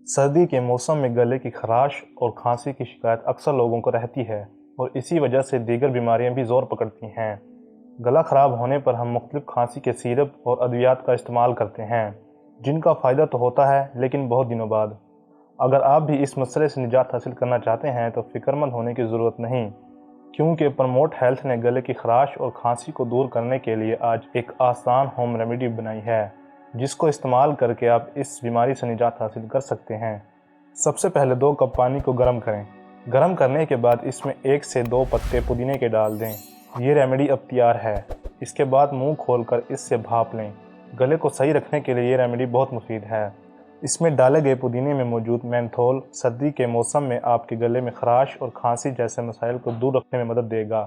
सर्दी के मौसम में गले की खराश और खांसी की शिकायत अक्सर लोगों को रहती है और इसी वजह से दीगर बीमारियां भी ज़ोर पकड़ती हैं। गला ख़राब होने पर हम मुख्तलिफ खांसी के सिरप और अद्वियात का इस्तेमाल करते हैं, जिनका फ़ायदा तो होता है लेकिन बहुत दिनों बाद। अगर आप भी इस मसले से निजात हासिल करना चाहते हैं तो फ़िक्रमंद होने की ज़रूरत नहीं, क्योंकि प्रमोट हेल्थ ने गले की खराश और खांसी को दूर करने के लिए आज एक आसान होम रेमेडी बनाई है, जिसको इस्तेमाल करके आप इस बीमारी से निजात हासिल कर सकते हैं। सबसे पहले 2 कप पानी को गर्म करें। गर्म करने के बाद इसमें 1 से 2 पत्ते पुदीने के डाल दें। ये रेमेडी अब तैयार है। इसके बाद मुंह खोलकर इससे भाप लें। गले को सही रखने के लिए ये रेमेडी बहुत मुफीद है। इसमें डाले गए पुदीने में मौजूद मेंथोल सर्दी के मौसम में आपके गले में खराश और खांसी जैसे मसाइल को दूर रखने में मदद देगा।